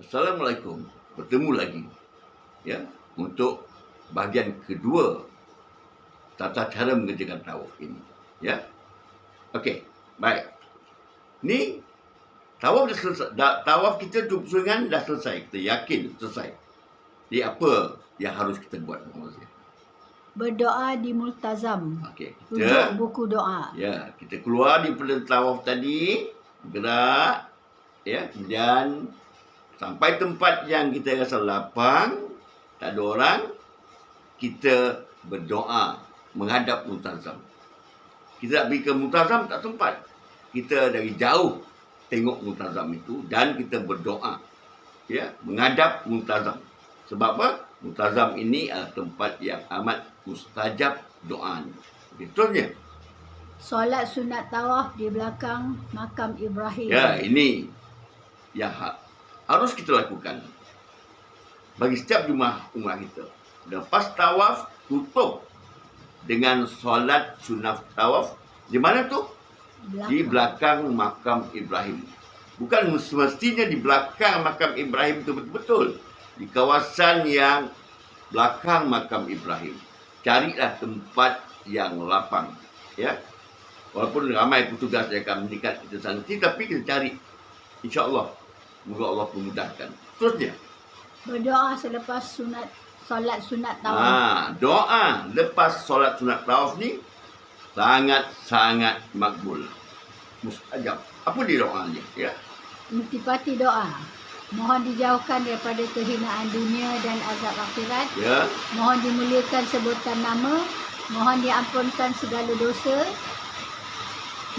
Assalamualaikum. Bertemu lagi ya untuk bahagian kedua tata cara mengerjakan tawaf ini ya. Okey, baik. Ni tawaf dah selesai. Tawaf kita 20 sungai dah selesai. Kita yakin selesai. Jadi apa yang harus kita buat? Berdoa di multazam. Okey, Rujuk buku doa. Ya, kita keluar daripada tawaf tadi, gerak ya, kemudian sampai tempat yang kita rasa lapang, tak ada orang, kita berdoa menghadap multazam. Kita nak pergi ke multazam tak tempat. Kita dari jauh tengok multazam itu dan kita berdoa ya, menghadap multazam. Sebab apa? Multazam ini adalah tempat yang amat mustajab doanya. Betulnya. Solat sunat tawaf di belakang makam Ibrahim. Ya, ini yang harus kita lakukan bagi setiap jemaah umrah kita. Lepas tawaf, tutup dengan solat sunat tawaf. Di mana tu? Di belakang makam Ibrahim. Bukan semestinya di belakang makam Ibrahim itu betul-betul. Di kawasan yang belakang makam Ibrahim. Carilah tempat yang lapang. Ya. Walaupun ramai petugas yang akan mendekat kita sana, tapi kita cari. InsyaAllah. Moga Allah memudahkan. Terusnya. Berdoa selepas solat sunat tawaf. Doa lepas solat sunat tawaf ni sangat-sangat makbul. Mustajab. Apa dia doanya? Ya. Intipati doa. Mohon dijauhkan daripada kehinaan dunia dan azab akhirat. Ya. Mohon dimuliakan sebutan nama. Mohon diampunkan segala dosa.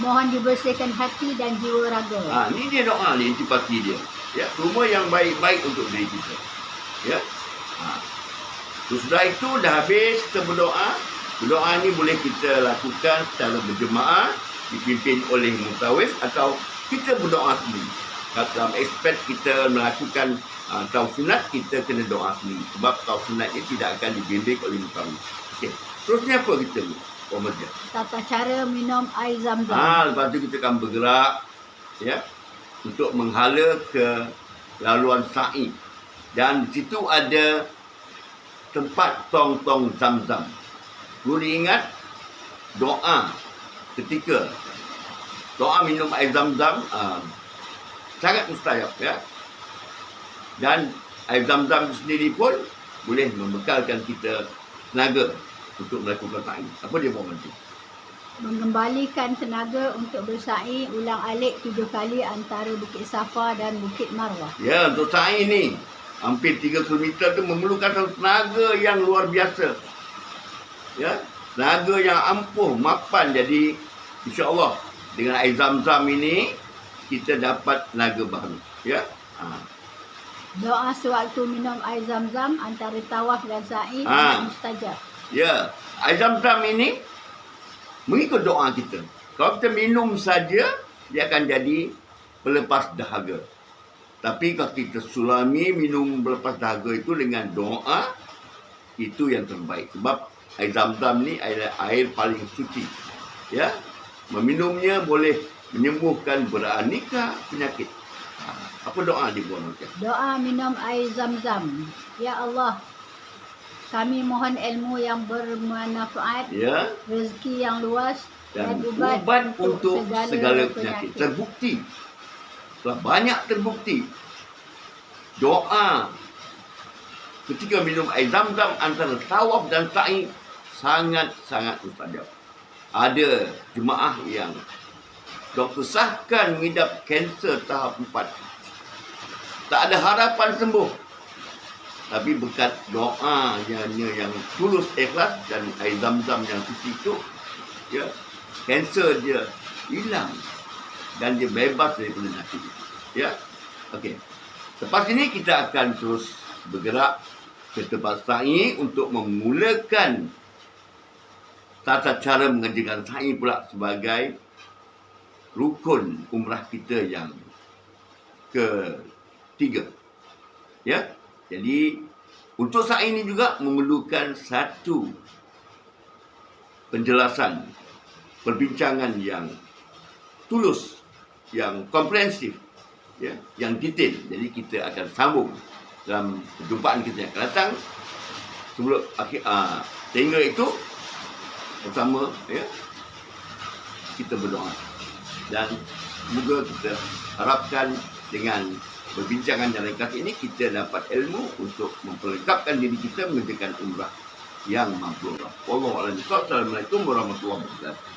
Mohon dibersihkan hati dan jiwa raga. Ni dia doa ni, intipati dia. Ya, semua yang baik-baik untuk diri kita. Ya. Sesudah itu dah habis kita berdoa. Berdoa ni boleh kita lakukan secara berjemaah, dipimpin oleh mutawif atau kita berdoa sendiri. Dalam aspek kita melakukan tawaf sunat, kita kena doa sendiri. Sebab tawaf sunat ni tidak akan dibimbing oleh mutawif. Okey. Terusnya apa kita buat? Tata cara minum air zam-zam. Lepas tu kita akan bergerak ya, untuk menghala ke laluan sa'i. Dan di situ ada tempat tong-tong zam-zam. Perlu diingat doa ketika doa minum air zam-zam sangat mustajab ya. Dan air zam-zam sendiri pun boleh membekalkan kita tenaga untuk melakukan sa'i. Apa dia buat nanti? Mengembalikan tenaga untuk bersa'i ulang-alik 7 kali antara Bukit Safa dan Bukit Marwah. Ya, untuk sa'i ni hampir 3 km tu memerlukan tenaga yang luar biasa. Ya, tenaga yang ampuh, mapan. Jadi insya-Allah dengan air zam-zam ini kita dapat tenaga baru. Ya. Doa sewaktu minum air zam-zam antara tawaf dan sa'i mustajab. Ya, air zam-zam ini mengikut doa kita. Kalau kita minum saja, dia akan jadi pelepas dahaga. Tapi kalau kita sulami minum pelepas dahaga itu dengan doa, itu yang terbaik. Sebab air zam-zam ni air paling suci. Ya, meminumnya boleh menyembuhkan beraneka penyakit. Apa doa dibuat? Doa minum air zam-zam. Ya Allah, kami mohon ilmu yang bermanfaat, ya, rezeki yang luas dan ubat untuk segala penyakit. Terbukti. Telah banyak terbukti. Doa ketika minum air zam-zam antara tawaf dan sa'i sangat-sangat mustajab. Ada jemaah yang doktor sahkan mengidap kanser tahap 4. Tak ada harapan sembuh. Tapi berkat doa yang tulus ikhlas dan air zam-zam yang suci itu, ya, kanser dia hilang dan dia bebas daripada penyakit itu. Ya. Okey. Lepas ini kita akan terus bergerak ke tempat sa'i untuk memulakan tata cara mengerjakan sa'i pula sebagai rukun umrah kita yang ketiga. Ya. Jadi untuk sa'i ini juga memerlukan satu penjelasan, perbincangan yang tulus, yang komprehensif ya, yang detail. Jadi kita akan sambung dalam perjumpaan kita yang akan datang. Sebelum akhir sehingga itu pertama, ya, kita berdoa. Dan semoga kita harapkan dengan perbincangan dan ringkas ini kita dapat ilmu untuk memperlengkapkan diri kita mengerjakan umrah yang mampu. Wallahualam. Assalamualaikum warahmatullahi wabarakatuh.